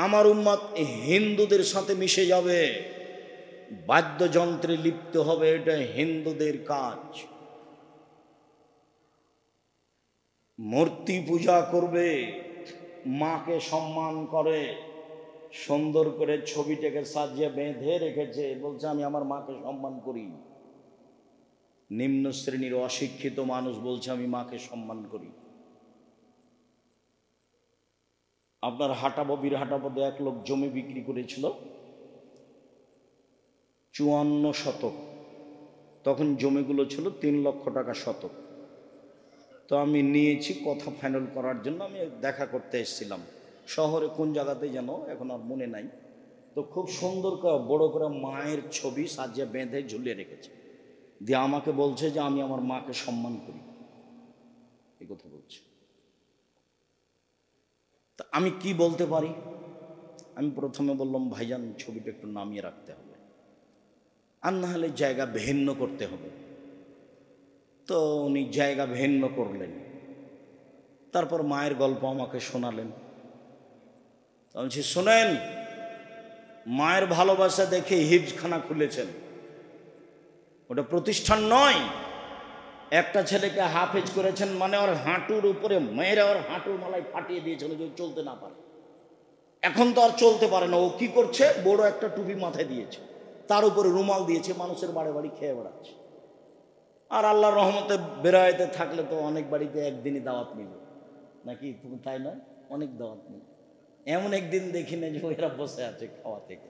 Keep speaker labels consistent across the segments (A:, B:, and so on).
A: আমার উম্মত হিন্দুদের সাথে মিশে যাবে, বাদ্যযন্ত্রে লিপ্ত হবে, এটা হিন্দুদের কাজ। মূর্তি পূজা করবে, মাকে সম্মান করে, সুন্দর করে ছবিটাকে সাজিয়ে বেঁধে রেখেছে, বলছে আমি আমার মাকে সম্মান করি। নিম্ন শ্রেণীর অশিক্ষিত মানুষ বলছে আমি মাকে সম্মান করি। আপনার হাটাবো বীরহাটাপদে এক লোক জমি বিক্রি করেছিল 54 শতক। তখন জমিগুলো ছিল 3 লক্ষ টাকা শতক। তো আমি নিয়েছি, কথা ফাইনাল করার জন্য আমি দেখা করতে এসেছিলাম শহরে, কোন জায়গাতে যেন এখন আর মনে নাই। তো খুব সুন্দর করে বড় করে মায়ের ছবি সাজিয়ে বেঁধে ঝুলিয়ে রেখেছে, দিয়ে আমাকে বলছে যে আমি আমার মাকে সম্মান করি, এই কথা বলছে। তা আমি কি বলতে পারি? আমি প্রথমে বললাম ভাইজান ছবিটা একটু নামিয়ে রাখতে হবে, আর না হলে জায়গা ভিন্ন করতে হবে। তো উনি জায়গা ভিন্ন করলেন, তারপর মায়ের গল্প আমাকে শোনালেন। বলছি শোনেন, মায়ের ভালোবাসা দেখে হিফজখানা খুলেছেন, ওটা প্রতিষ্ঠান নয়। একটা ছেলেকে হাফেজ করেছেন, মানে ওর হাঁটুর উপরে মেয়েরা ওর হাঁটুর মালায় ফাটিয়ে দিয়েছেন যে চলতে না পারে। এখন তো আর চলতে পারে না, ও কি করছে, বড় একটা টুপি মাথায় দিয়েছে, তার উপরে রুমাল দিয়েছে, মানুষের বাড়ি বাড়ি খেয়ে বেড়াচ্ছে। আর আল্লাহর রহমতে বেড়াইতে থাকলে তো অনেক বাড়িতে একদিনই দাওয়াত মিলে, নাকি তুমি তাই নয়? অনেক দাওয়াত মিলে। এমন একদিন দেখি না যে এরা বসে আছে খাওয়া থেকে,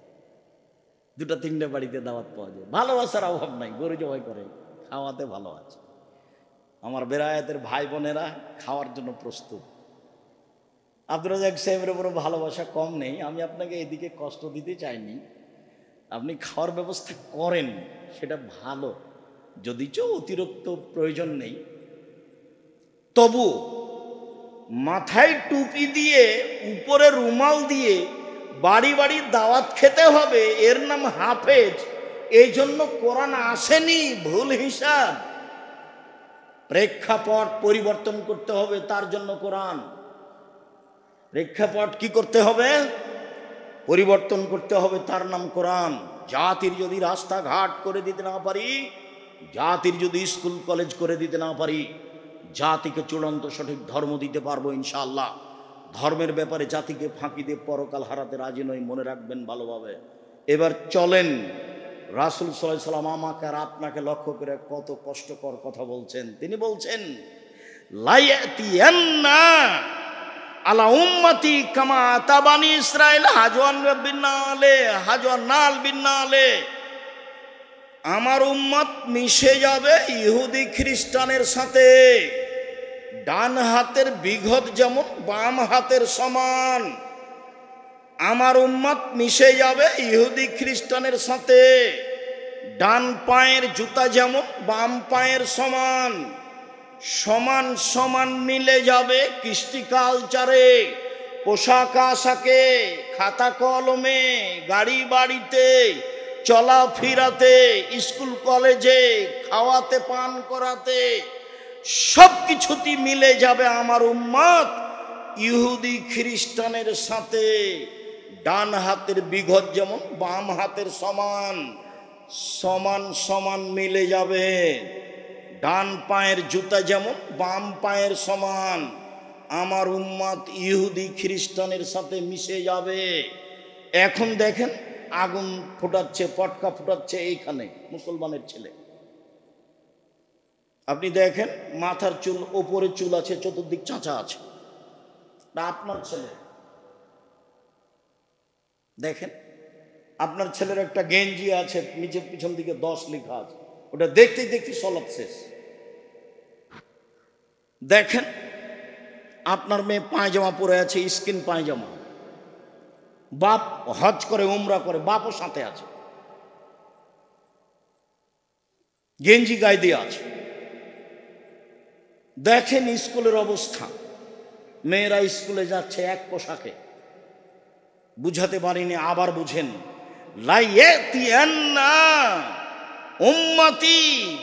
A: 2-3টে বাড়িতে দাওয়াত পাওয়া যায়। ভালোবাসার অভাব নাই, গরু জবাই করে খাওয়াতে ভালো আছে। আমার বেড়ায়াতের ভাই বোনেরা খাওয়ার জন্য প্রস্তুত। আব্দুর রাজ্জাক সাহেবের উপরে ভালোবাসা কম নেই, আমি আপনাকে এদিকে কষ্ট দিতে চাইনি। আপনি খাওয়ার ব্যবস্থা করেন, সেটা ভালো, যদিচ অতিরিক্ত প্রয়োজন নেই। তবু মাথায় টুপি দিয়ে উপরে রুমাল দিয়ে বাড়ি বাড়ি দাওয়াত খেতে হবে, এর নাম হাফেজ, এই জন্য কোরআন আসেনি, ভুল হিসাব। প্রেক্ষাপট পরিবর্তন করতে হবে, তার জন্য কোরআন। প্রেক্ষাপট কি করতে হবে? পরিবর্তন করতে হবে, তার নাম কোরআন। জাতির যদি রাস্তাঘাট করে দিতে না পারি, জাতির যদি স্কুল কলেজ করে দিতে না পারি, জাতিকে চূড়ান্ত সঠিক ধর্ম দিতে পারবো ইনশাআল্লাহ। ধর্মের ব্যাপারে জাতিকে ফাঁকি দিয়ে পরকাল হারাতে রাজি নই, মনে রাখবেন ভালোভাবে। এবার চলেন, রাসূল সাল্লাল্লাহু আলাইহি ওয়াসাল্লাম আমাকে আর আপনাকে লক্ষ্য করে কত কষ্টকর কথা বলছেন। তিনি বলছেন লায়াতিয়ান্না আলা উম্মতি কামা তাবানি ইসরাইল হাজওয়ান বিন্নালে হাজওয়ান নাল বিন্নালে। আমার উম্মত মিশে যাবে ইহুদি খ্রিস্টানের সাথে। ডান হাতের বিঘত যেমন বাম হাতের সমান, আমার উম্মত মিশে যাবে ইহুদি খ্রিস্টানের সাথে। ডান পায়ের জুতা যেমন বাম পায়ের সমান, সমান সমান মিলে যাবে কৃষ্টি কালচারে, পোশাক আশাকে, খাতা কলমে, গাড়ি বাড়িতে, চলাফেরাতে, স্কুল কলেজে, খাওয়াতে পান করাতে, সব কিছুতেই মিলে যাবে আমার উম্মত ইহুদি খ্রিস্টানের সাথে। ডান হাতের বিঘত যেমন বাম হাতের সমান, সমান সমান মিলে যাবে। ডান পায়ের জুতা যেমন বাম পায়ের সমান, আমার উম্মত ইহুদি খ্রিস্টানের সাথে মিশে যাবে। এখন দেখেন আগুন ফোটাচ্ছে, পটকা ফোটাচ্ছে এইখানে মুসলমানের ছেলে। আপনি দেখেন মাথার চুল, ওপরে চুল আছে, চতুর্দিক চাঁচা আছে, না আপনার ছেলে? দেখেন আপনার ছেলের একটা গেঞ্জি আছে, নিচের পিছন দিকে 10 লেখা আছে, ওটা দেখতে দেখতে সলাপ শেষ। দেখেন আপনার মেয়ে পায়জামা পরে আছে, স্কিন পায়জামা, বাপ হজ করে উমরা করে, বাপও সাথে আছে, গেঞ্জি গায়ে দিয়ে আছে। দেখেন স্কুলের অবস্থা, মেয়েরা স্কুলে যাচ্ছে এক পোশাকে। বুঝাতে পারিনি, আবার বুঝেন। লায়াতিয়ান্না উম্মতি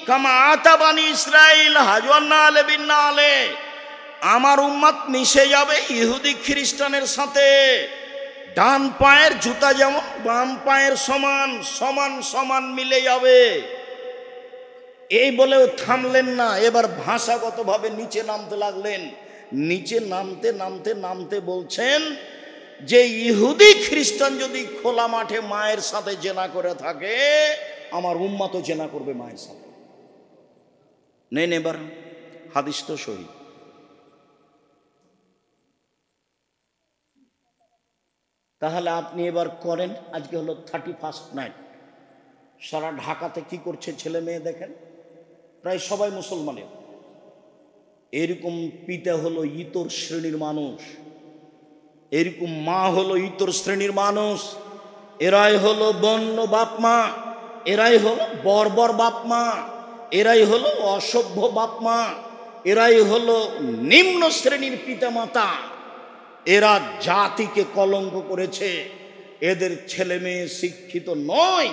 A: কামা আতাবানি ইসরাইল হাজওয়ান নালে বিন্নালে। আমার উম্মত মিশে যাবে ইহুদি খ্রিস্টানের সাথে। ডান পায়ের জুতা যেমন বাম পায়ের সমান, সমান সমান মিলে যাবে। এই বলেও থামলেন না, এবার ভাষাগতভাবে নিচে নামতে লাগলেন। নিচে নামতে নামতে নামতে বলছেন যে ইহুদি খ্রিস্টান যদি খোলা মাঠে মায়ের সাথে জেনা করে থাকে, আমার উম্মত জেনা করবে মায়ের সাথে। নেন এবার হাদিস তো সহি। তাহলে আপনি এবার করেন। আজকে হলো 31 নাইট। সারা ঢাকাতে কি করছে ছেলে মেয়ে দেখেন, প্রায় সবাই মুসলমানের। এরকম পিতা হলো ইতর শ্রেণীর মানুষ, এরকম মা হলো ইতর শ্রেণীর মানুষ। এরাই হলো বন্য বাপ মা, এরাই হলো বর্বর বাপ মা, এরাই হলো অসভ্য বাপ মা, এরাই হলো নিম্ন শ্রেণীর পিতা মাতা। এরা জাতিকে কলঙ্ক করেছে। এদের ছেলে মেয়ে শিক্ষিত নয়।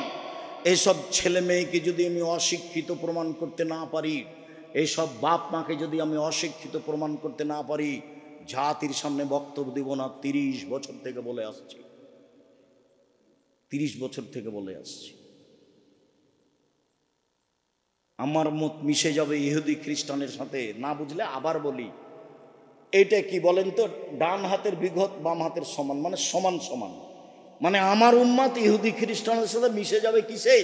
A: এসব ছেলে মেয়েকে যদি আমি অশিক্ষিত প্রমাণ করতে না পারি, এইসব বাপ মাকে যদি আমি অশিক্ষিত প্রমাণ করতে না পারি, জাতির সামনে বক্তব্য দিব না। 30 বছর থেকে বলে আসছি, 30 বছর থেকে বলে আসছি। আমার মত মিশে যাবে ইহুদি খ্রিস্টানের সাথে। না বুঝলে আবার বলি, এইটা কি বলেন তো? ডান হাতের বিঘত বাম হাতের সমান, মানে সমান সমান। মানে আমার উম্মত ইহুদি খ্রিস্টানের সাথে মিশে যাবে কিসে?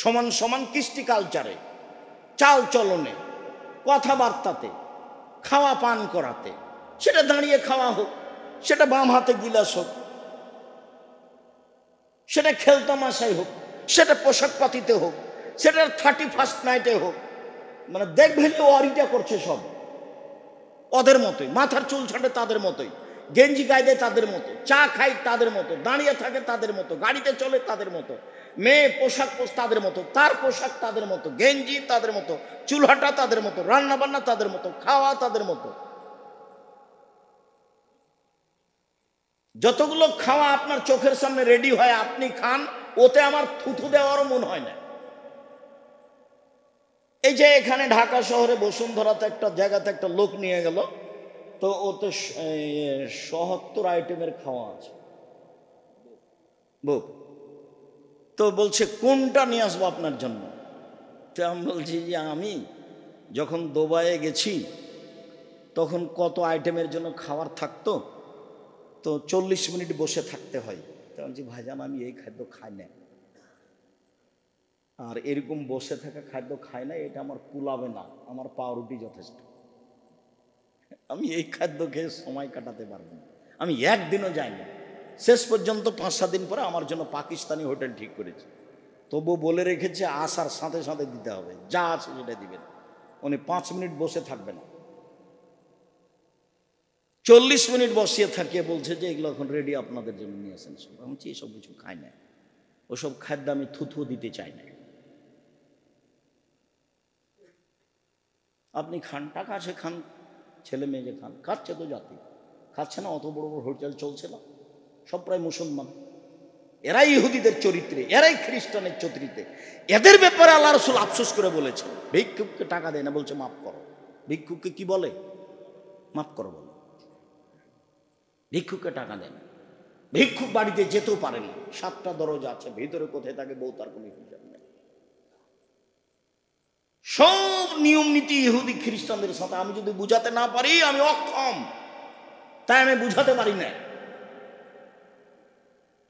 A: সমান সমান কৃষ্টি কালচারে, চাল চলনে, কথাবার্তাতে, খাওয়া পান করাতে। সেটা দাঁড়িয়ে খাওয়া হোক, সেটা বাম হাতে গিলাস হোক, সেটা খেলতামাশাই হোক, সেটা পোশাক পাতিতে হোক, সেটা 31 নাইটে হোক। মানে দেখবেন তো অরিটা করছে সব ওদের মতোই, মাথার চুল ছাঁটে তাদের মতোই, গেঞ্জি গায়ে দেয় তাদের মতো, চা খায় তাদের মতো, দাঁড়িয়ে থাকে তাদের মতো, গাড়িতে চলে তাদের মতো, মেয়ে পোশাক তাদের মতো, তার পোশাক তাদের মতো, গেঞ্জি তাদের মতো, চুলহাটা তাদের মতো, রান্না বান্না তাদের মতো, খাওয়া তাদের মতো। যতগুলো খাওয়া আপনার চোখের সামনে রেডি হয় আপনি খান, ওতে আমার থুথু দেওয়ারও মন হয় না। এই যে এখানে ঢাকা শহরে বসুন্ধরাতে একটা জায়গাতে একটা লোক নিয়ে গেল, তো ওতে ৭৭ আইটেমের খাওয়া আছে। তো বলছে কোনটা নিয়ে আসবো আপনার জন্য? তো আমি বলছি যে আমি যখন দুবাইয়ে গেছি তখন কত আইটেমের জন্য খাবার থাকতো, তো 40 মিনিট বসে থাকতে হয়। তো বলছি ভাইজান আমি এই খাদ্য খাই না, আর এরকম বসে থাকা খাদ্য খাই না, এটা আমার কুলাবে না, আমার পাউরুটি যথেষ্ট। আমি এই খাদ্য খেয়ে সময় কাটাতে পারবো না, আমি একদিনও যাই না। শেষ পর্যন্ত 5-7 দিন পরে আমার জন্য পাকিস্তানি হোটেল ঠিক করেছে। তবু বলে রেখেছে আসার সাথে সাথে দিতে হবে, যা আছে সেটা দিবেন। উনি 5 মিনিট বসে থাকবে না, 40 মিনিট বসিয়ে থাকিয়ে বলছে যে এগুলো এখন রেডি আপনাদের জন্য নিয়ে আসেন। আমি বলছি এসব কিছু খাই না, ওসব খাদ্য আমি থুথু দিতে চাই না। আপনি খান, টাকা আছে খান, ছেলে মেয়ে যে খান, খাচ্ছে তো জাতি, খাচ্ছে না? অত বড় বড় হোটেল চলছে না, সব প্রায় মুসলমান। এরাই ইহুদিদের চরিত্রে, এরাই খ্রিস্টানের চরিত্রে। এদের ব্যাপারে আল্লাহ রাসূল আফসোস করে বলেছেন, ভিক্ষুককে টাকা দেয় না, বলছে মাফ করো। ভিক্ষুককে কি বলে? মাফ করো বলে। ভিক্ষুককে টাকা দেয় না, ভিক্ষুক বাড়িতে যেতেও পারে না, 7টা দরজা আছে, ভিতরে কোথায় থাকে বউ তার কোনো হিসাব নেই। সব নিয়ম নীতি ইহুদি খ্রিস্টানদের সাথে। আমি যদি বুঝাতে না পারি আমি অক্ষম, তাই আমি বুঝাতে পারি না।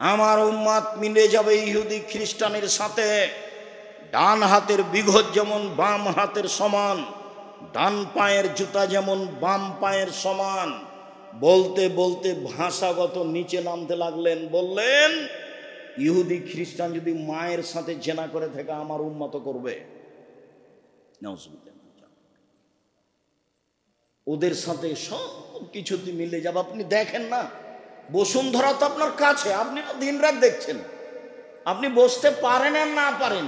A: আমার উম্মাত মিলে যাবে ইহুদি খ্রিস্টানের সাথে। ডান হাতের বিঘত যেমন বাম হাতের সমান, ডান পায়ের জুতা যেমন বাম পায়ের সমান। বলতে বলতে ভাষাগত নিচে নামতে লাগলেন, বললেন ইহুদি খ্রিস্টান যদি মায়ের সাথে জেনা করে থাকে আমার উম্মত করবে। ওদের সাথে সব কিছুতে মিলে যাবে। আপনি দেখেন না, বসুন্ধরা তো আপনার কাছে, আপনি তো দিন রাত দেখছেন। আপনি বসতে পারেন আর না পারেন,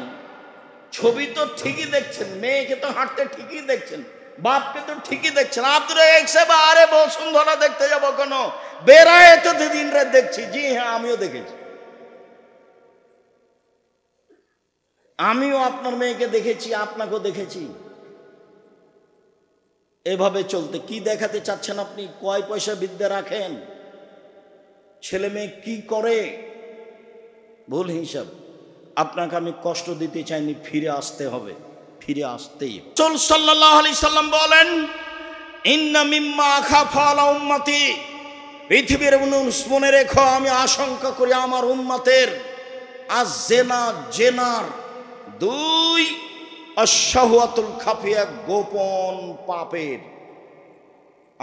A: ছবি তো ঠিকই দেখছেন, মেয়েকে তো হাঁটতে ঠিকই দেখছেন, বাপকে তো ঠিকই দেখছেন। আপনারা আরে বসুন্ধরা দেখতে যাবো কেন, বেড়ায় তো দিন রাত দেখছি। জি হ্যাঁ, আমিও দেখেছি, আমিও আপনার মেয়েকে দেখেছি, আপনাকেও দেখেছি। এভাবে চলতে কি দেখাতে চাচ্ছেন আপনি? কয় পয়সা বিদ্যা রাখেন? ছেলে মেয়ে কি করে, ভুল হিসাব। আপনাকে আমি কষ্ট দিতে চাইনি, ফিরে আসতে হবে, ফিরে আসতেই হবে। রাসূল সাল্লাল্লাহু আলাইহি সাল্লাম বলেন, ইন্না মিম্মা আখাফা আলা উম্মতি, পৃথিবীর মানুষ মনে রেখো, আমি আশঙ্কা করি আমার উম্মতের আজ জেনার দুই, আশ-শাহওয়াতুল খাফিয়া, গোপন পাপের।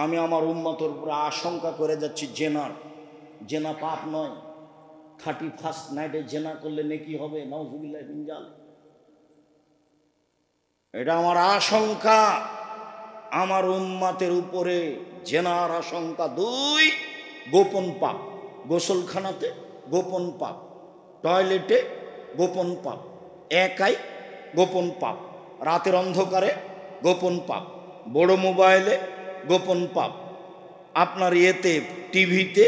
A: আমি আমার উম্মতের উপরে আশঙ্কা করে যাচ্ছি জেনা পাপ নয়। 31st নাইটে জেনা করলে নেকি হবে, নাউযুবিল্লাহি মিন যালিক। এটা আমার আশঙ্কা, আমার উম্মতের উপরে জেনার আশঙ্কা। দুই, গোপন পাপ, গোসলখানাতে গোপন পাপ, টয়লেটে গোপন পাপ, একাই গোপন পাপ, রাতের অন্ধকারে গোপন পাপ, বড় মোবাইলে গোপন পাপ, আপনার ইয়েতে টিভিতে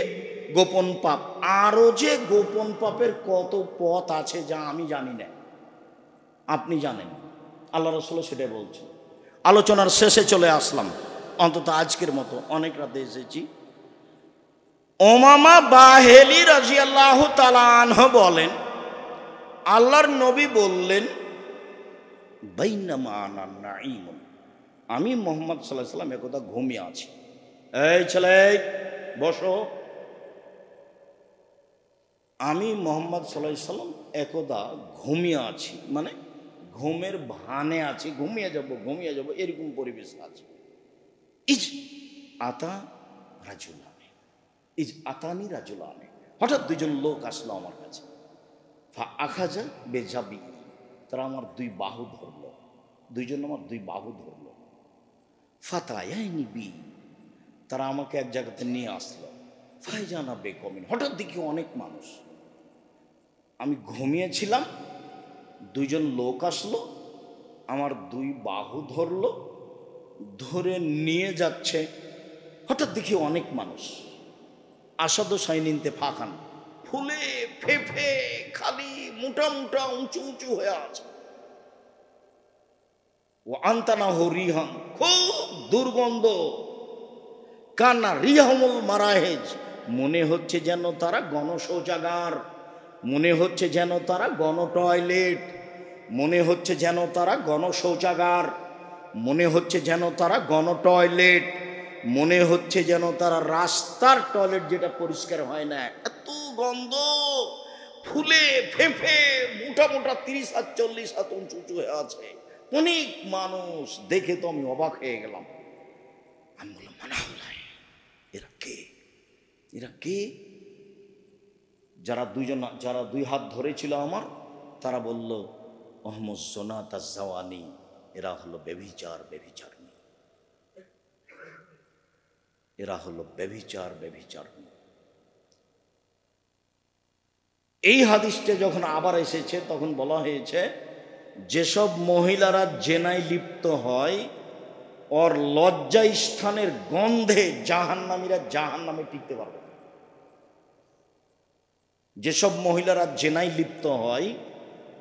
A: গোপন পাপ। আরও যে গোপন পাপের কত পথ আছে যা আমি জানি না, আপনি জানেন, আল্লাহ রাসূল সেটাই বলছেন। আলোচনার শেষে চলে আসলাম, অন্তত আজকের মতো, অনেক রাতে এসেছি। উমামা বাহিলি রাদিয়াল্লাহু তাআলা আনহু বলেন, আল্লাহর নবী বললেন, বাইনামা আনা নাঈমুন, আমি মুহাম্মদ সাল্লাল্লাহু আলাইহি ওয়াসাল্লাম একদা ঘুমিয়ে আছি। এই ছেলে বসো। আমি মুহাম্মদ সাল্লাল্লাহু আলাইহি ওয়াসাল্লাম একদা ঘুমিয়ে আছি, মানে ঘুমের ভানে আছি, ঘুমিয়ে যাব এরকম পরিবেশ আছে। ইজ আতা রাজুলানে, ইজ আতানি রাজুলানে, হঠাৎ দুজন লোক আসলো আমার কাছে। ফা আখাজা বেজাবি, তারা আমার দুই বাহু ধরলো, দুইজন আমার দুই বাহু ধরলো। ফাতায়ানি বি, তারা আমাকে এক জায়গাতে নিয়ে আসলো। ফাইজানা বেকমিন, হঠাৎ দেখি অনেক মানুষ। আমি ঘুমিয়েছিলাম, দুইজন লোক আসলো, আমার দুই বাহু ধরলো, ধরে নিয়ে যাচ্ছে। হঠাৎ দেখি অনেক মানুষ। আসাদু সাইনিনতে ফাঁকান, ফুলে ফেফে খালি মোটা মোটা উঁচু উঁচু হয়ে আছে। ও আন্তানা হরিহান, খুব দুর্গন্ধ। কান্না রিহামুল মারাহেজ, মনে হচ্ছে যেন তারা গণশৌচাগার, মনে হচ্ছে যেন তারা গণ টয়লেট, মনে হচ্ছে যেন তারা গণশৌচাগার, মনে হচ্ছে যেন তারা গণ টয়লেট, মনে হচ্ছে যেন তারা রাস্তার টয়লেট যেটা পরিষ্কার হয় না, এত গন্ধ। ফুলে ফেফে মোটা মোটা 30 হাত 40 হাত উঁচু উঁচু হয়ে আছে, অনেক মানুষ। দেখে তো আমি অবাক হয়ে গেলাম। আমি বললাম, এরা কে, এরা কে? যারা দুই হাত ধরেছিল আমার, তারা বলল, ওহমুজ জোনাত আজ-জাওয়ানি, এরা হলো ব্যভিচারিণী, এরা হলো ব্যভিচারিণী। এই হাদিসটা যখন আবার এসেছে তখন বলা হয়েছে, যেসব মহিলারা জেনায় লিপ্ত হয় ওর লজ্জা স্থানের গন্ধে জাহান্নামীরা জাহান্নামে টিকতে পারবে না। যেসব মহিলারা জেনায় লিপ্ত হয়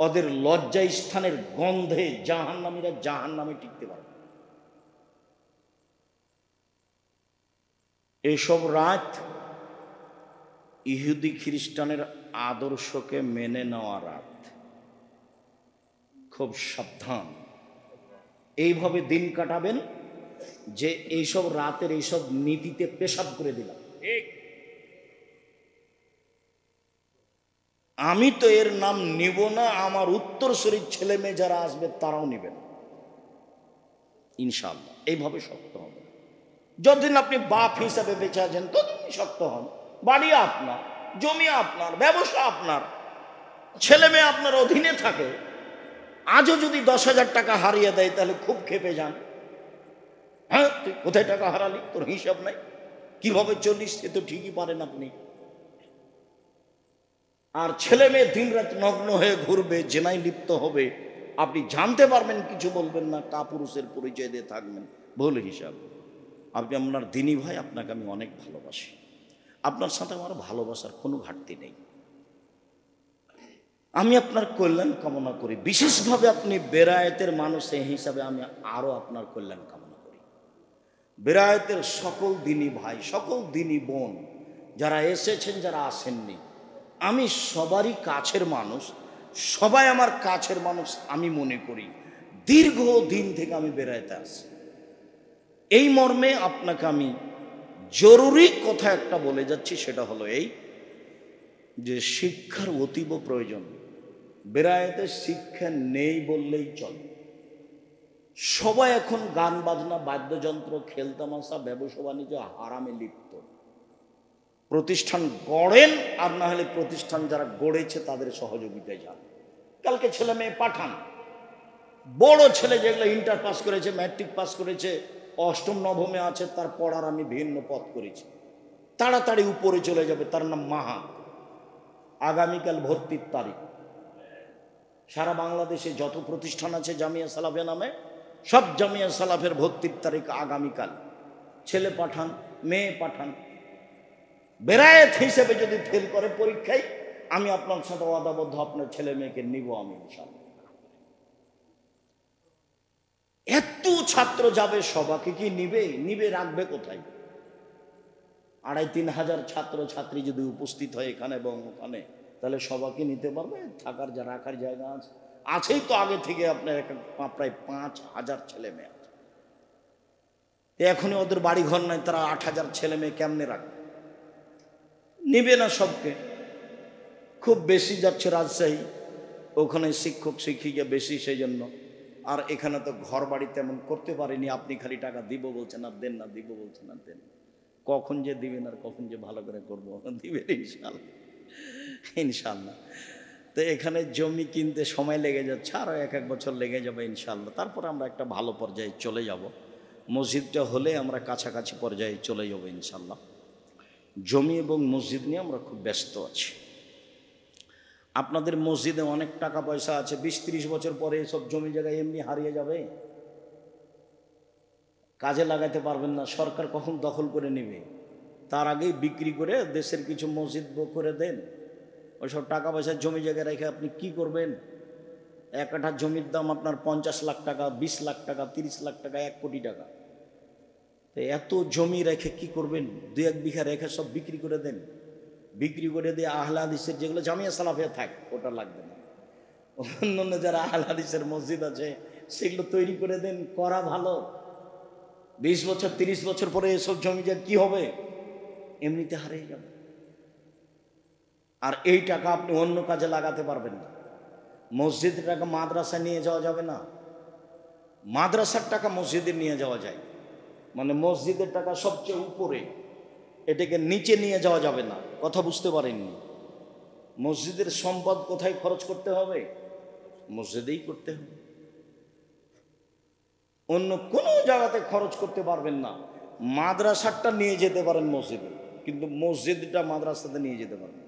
A: ওদের লজ্জা স্থানের গন্ধে জাহান্নামীরা জাহান্নামে টিকতে পারবে না। এসব রাত ইহুদি খ্রিস্টানের আদর্শকে মেনে নেওয়া রাত। খুব সাবধান, এইভাবে দিন কাটাবেন যে এইসব রাতের এইসব নীতিতে পেশাব করে দিলাম। আমি তো এর নাম নিব না, আমার উত্তরসূরির ছেলে মেয়ে যারা আসবে তারাও নেবেন ইনশাআল্লাহ। এইভাবে শক্ত হবে। যতদিন আপনি বাপ হিসাবে বেঁচে আছেন ততদিন শক্ত হন। বাড়ি আপনার, জমি আপনার, ব্যবসা আপনার, ছেলে মেয়ে আপনার অধীনে থাকে। আজও যদি 10,000 টাকা হারিয়ে দেয় তাহলে খুব ক্ষেপে যান। হ্যাঁ, তুই কোথায় টাকা হারালি, তোর হিসাব নাই, কিভাবে চলিস সে তো ঠিকই পারেন আপনি। আর ছেলে মেয়ে দিন রাত নগ্ন হয়ে ঘুরবে, জেনায় লিপ্ত হবে, আপনি জানতে পারবেন, কিছু বলবেন না, কাপুরুষের পরিচয় দিয়ে থাকবেন, ভুল হিসাব। আপনি আপনার দিনী ভাই, আপনাকে আমি অনেক ভালোবাসি, আপনার সাথে আমার ভালোবাসার কোনো ঘাটতি নেই। আমি আপনার কল্যাণ কামনা করি, বিশেষভাবে আপনি বেরায়েতের মানুষ এই হিসাবে আমি আরো আপনার কল্যাণ কামনা করি। বেরায়েতের সকল দিনী ভাই, সকল দিনী বোন যারা এসেছেন, যারা আসেননি, আমি সবারই কাছের মানুষ, সবাই আমার কাছের মানুষ আমি মনে করি। দীর্ঘ দিন থেকে আমি বেড়াইতে আসি। এই মর্মে আপনাকে আমি জরুরি কথা একটা বলে যাচ্ছি, সেটা হলো এই যে শিক্ষার অতীব প্রয়োজন। বেড়াইতে শিক্ষা নেই বললেই চলে। সবাই এখন গান বাজনা, বাদ্যযন্ত্র, খেলতামাশা, ব্যবসা বাণিজ্য, হারামে লিপ্ত। প্রতিষ্ঠান গড়েন, আর না হলে প্রতিষ্ঠান যারা গড়েছে তাদের সহযোগিতায় যান। কালকে ছেলে মেয়ে পাঠান। বড় ছেলে যেগুলো ইন্টার পাস করেছে, ম্যাট্রিক পাস করেছে, অষ্টম নবমে আছে, তার পড়ার আমি ভিন্ন পথ করেছি, তাড়াতাড়ি উপরে চলে যাবে। তার নাম মাহা। আগামীকাল ভর্তির তারিখ। সারা বাংলাদেশে যত প্রতিষ্ঠান আছে জামিয়া সালাফিয়া নামে, সব জামিয়া সালাফের ভর্তির তারিখ আগামীকাল। ছেলে পাঠান, মেয়ে পাঠান। বেরায়েত হিসেবে যদি ফেল করে পরীক্ষায়, আমি আপনার সাথে ওয়াদাবদ্ধ, আপনার ছেলে মেয়েকে নিব আমি ইনশাআল্লাহ। এত ছাত্র যাবে, সবাইকে কি নিবে রাখবে কোথায়? 2,500-3 হাজার ছাত্র ছাত্রী যদি উপস্থিত হয় এখানে এবং ওখানে, তাহলে সবাইকে নিতে পারবে? থাকার যা রাখার জায়গা আছে, আছেই তো আগে থেকে। আপনার প্রায় 5,000 ছেলে মেয়ে আছে। এখনই ওদের বাড়ি ঘর নাই, তারা 8,000 ছেলে মেয়ে কেমনে রাখবে? নিবে না সবকে। খুব বেশি যাচ্ছে রাজশাহী, ওখানে শিক্ষক শিক্ষিকা বেশি, সেই জন্য। আর এখানে তো ঘর বাড়ি তেমন করতে পারেনি। আপনি খালি টাকা দিব বলছেন আর দেন না, দিব বলছেন আর দেন। কখন যে দিবেন আর কখন যে ভালো করে করবো, দিবেন ইনশাল্লাহ, ইনশাল্লাহ। তো এখানে জমি কিনতে সময় লেগে যাচ্ছে, আরও 1-1 বছর লেগে যাবে ইনশাল্লাহ। তারপর আমরা একটা ভালো পর্যায়ে চলে যাব। মসজিদটা হলে আমরা কাছাকাছি পর্যায়ে চলে যাব ইনশাল্লাহ। জমি এবং মসজিদ নিয়ে আমরা খুব ব্যস্ত আছি। আপনাদের মসজিদে অনেক টাকা পয়সা আছে, 20-30 বছর পরে সব জমি জায়গায় এমনি হারিয়ে যাবে, কাজে লাগাতে পারবেন না। সরকার কখন দখল করে নেবে, তার আগেই বিক্রি করে দেশের কিছু মসজিদ করে দেন। ওইসব টাকা পয়সা জমি জায়গায় রেখে আপনি কি করবেন? 1 কাঠা জমির দাম আপনার 50 লাখ টাকা, 20 লাখ টাকা, 30 লাখ টাকা, 1 কোটি টাকা। তো এত জমি রেখে কি করবেন? 2-1 বিঘা রেখে সব বিক্রি করে দেন। বিক্রি করে দিয়ে আহলে হাদিসের যেগুলো জামিয়া সালাফিয়া থাক, ওটা লাগবে না। অন্য যারা আহলে হাদিসের মসজিদ আছে সেগুলো তৈরি করে দেন, করা ভালো। 20 বছর 30 বছর পরে এসব জমি যা কি হবে? এমনিতে হারিয়ে যাবে। আর এই টাকা আপনি অন্য কাজে লাগাতে পারবেন না। মসজিদের টাকা মাদ্রাসায় নিয়ে যাওয়া যাবে না, মাদ্রাসার টাকা মসজিদে নিয়ে যাওয়া যায়। মানে মসজিদের টাকা সবচেয়ে উপরে, এটাকে নিচে নিয়ে যাওয়া যাবে না। কথা বুঝতে পারেননি? মসজিদের সম্পদ কোথায় খরচ করতে হবে? মসজিদেই করতে হবে। অন্য কোনো জায়গাতে খরচ করতে পারবেন না। মাদ্রাসাটা নিয়ে যেতে পারেন মসজিদে, কিন্তু মসজিদটা মাদ্রাসাতে নিয়ে যেতে পারবেন।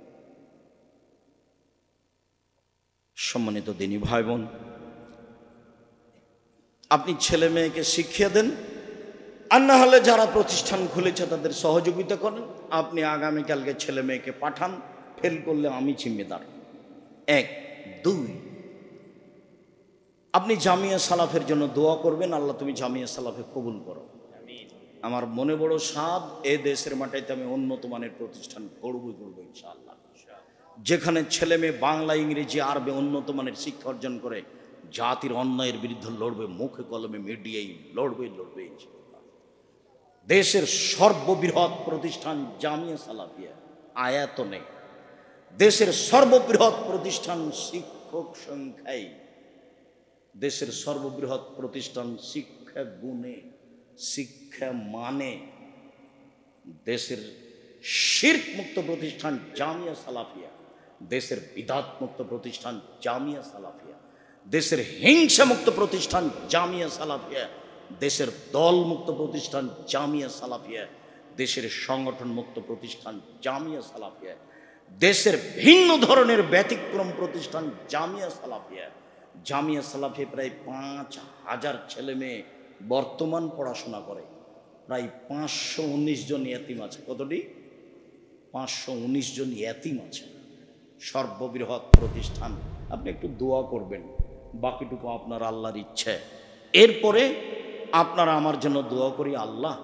A: সম্মানিত দিনী ভাই বোন, আপনি ছেলে মেয়েকে শিখিয়ে দেন, আর না হলে যারা প্রতিষ্ঠান খুলেছে তাদের সহযোগিতা করেন। আপনি আগামীকালকে ছেলে মেয়েকে পাঠান, ফেল করলে আমি জিম্মেদার। 1, 2, আপনি জামিয়া সালাফের জন্য দোয়া করবেন, আল্লাহ তুমি জামিয়া সালাফে কবুল করো। আমার মনে বড় সাধ, এ দেশের মাটিতে আমি উন্নত মানের প্রতিষ্ঠান গড়বই করবো ইনশাআল্লাহ, যেখানে ছেলে মেয়ে বাংলা, ইংরেজি, আরবি উন্নত মানের শিক্ষা অর্জন করে জাতির অন্যায়ের বিরুদ্ধে লড়বে, মুখে কলমে মিডিয়ায় লড়বে ইনশাআল্লাহ। দেশের সর্ববৃহৎ প্রতিষ্ঠান জামিয়া সালাফিয়া আয়াতনে, দেশের সর্ববৃহৎ প্রতিষ্ঠান শিক্ষক সংখ্যায়, দেশের সর্ববৃহৎ প্রতিষ্ঠান শিক্ষা গুণে, শিক্ষা মানে, দেশের শিরক মুক্ত প্রতিষ্ঠান জামিয়া সালাফিয়া, দেশের বিদাত মুক্ত প্রতিষ্ঠান জামিয়া সালাফিয়া, দেশের হিংসা মুক্ত প্রতিষ্ঠান জামিয়া সালাফিয়া, দেশের দল মুক্ত প্রতিষ্ঠান জামিয়া সালাফিয়া, দেশের সংগঠন মুক্ত প্রতিষ্ঠান জামিয়া সালাফিয়া, দেশের ভিন্ন ধরনের ব্যতিক্রম প্রতিষ্ঠান জামিয়া সালাফিয়া। জামিয়া সালাফিয়া প্রায় 5,000 ছেলে মেয়ে বর্তমান পড়াশোনা করে। প্রায় 519 জন ইয়াতিম আছে। কতটি? 519 জন ইয়াতিম আছে। সর্ববৃহৎ প্রতিষ্ঠান। আপনি একটু দোয়া করবেন, বাকিটুকু আপনার আল্লাহর ইচ্ছে। এরপরে আপনারা আমার জন্য দোয়া করি, আল্লাহ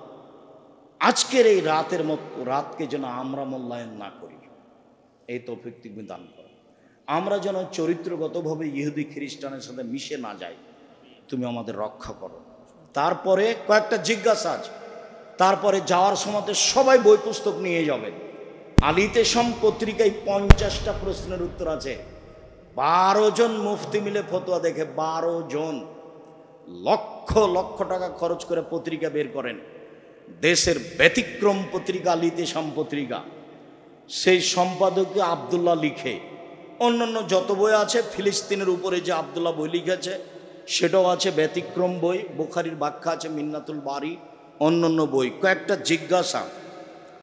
A: আজকের এই রাতের মতো রাতকে যেন আমরা মূল্যায়ন না করি, এই তৌফিক তুমি দান করো। আমরা যেন চরিত্রগতভাবে ইহুদি খ্রিস্টানের সাথে মিশে না যাই, তুমি আমাদের রক্ষা করো। তারপরে কয়েকটা জিজ্ঞাসা আছে, তারপরে যাওয়ার সময় সবাই বই পুস্তক নিয়ে যাবে। আলিতেসম পত্রিকায় 50টা প্রশ্নের উত্তর আছে। 12 জন মুফতি মিলে ফতোয়া দেখে, 12 জন লক্ষ লক্ষ টাকা খরচ করে পত্রিকা বের করেন। দেশের ব্যতিক্রম পত্রিকা আলিতেসম পত্রিকা, সেই সম্পাদকীয় আবদুল্লাহ লিখে। অন্যান্য যত বই আছে, ফিলিস্তিনের উপরে যে আবদুল্লাহ বই লিখেছে সেটাও আছে, ব্যতিক্রম বই, বুখারীর ব্যাখ্যা আছে, মিন্নাতুল বারি, অন্যান্য বই। কয়েকটা জিজ্ঞাসা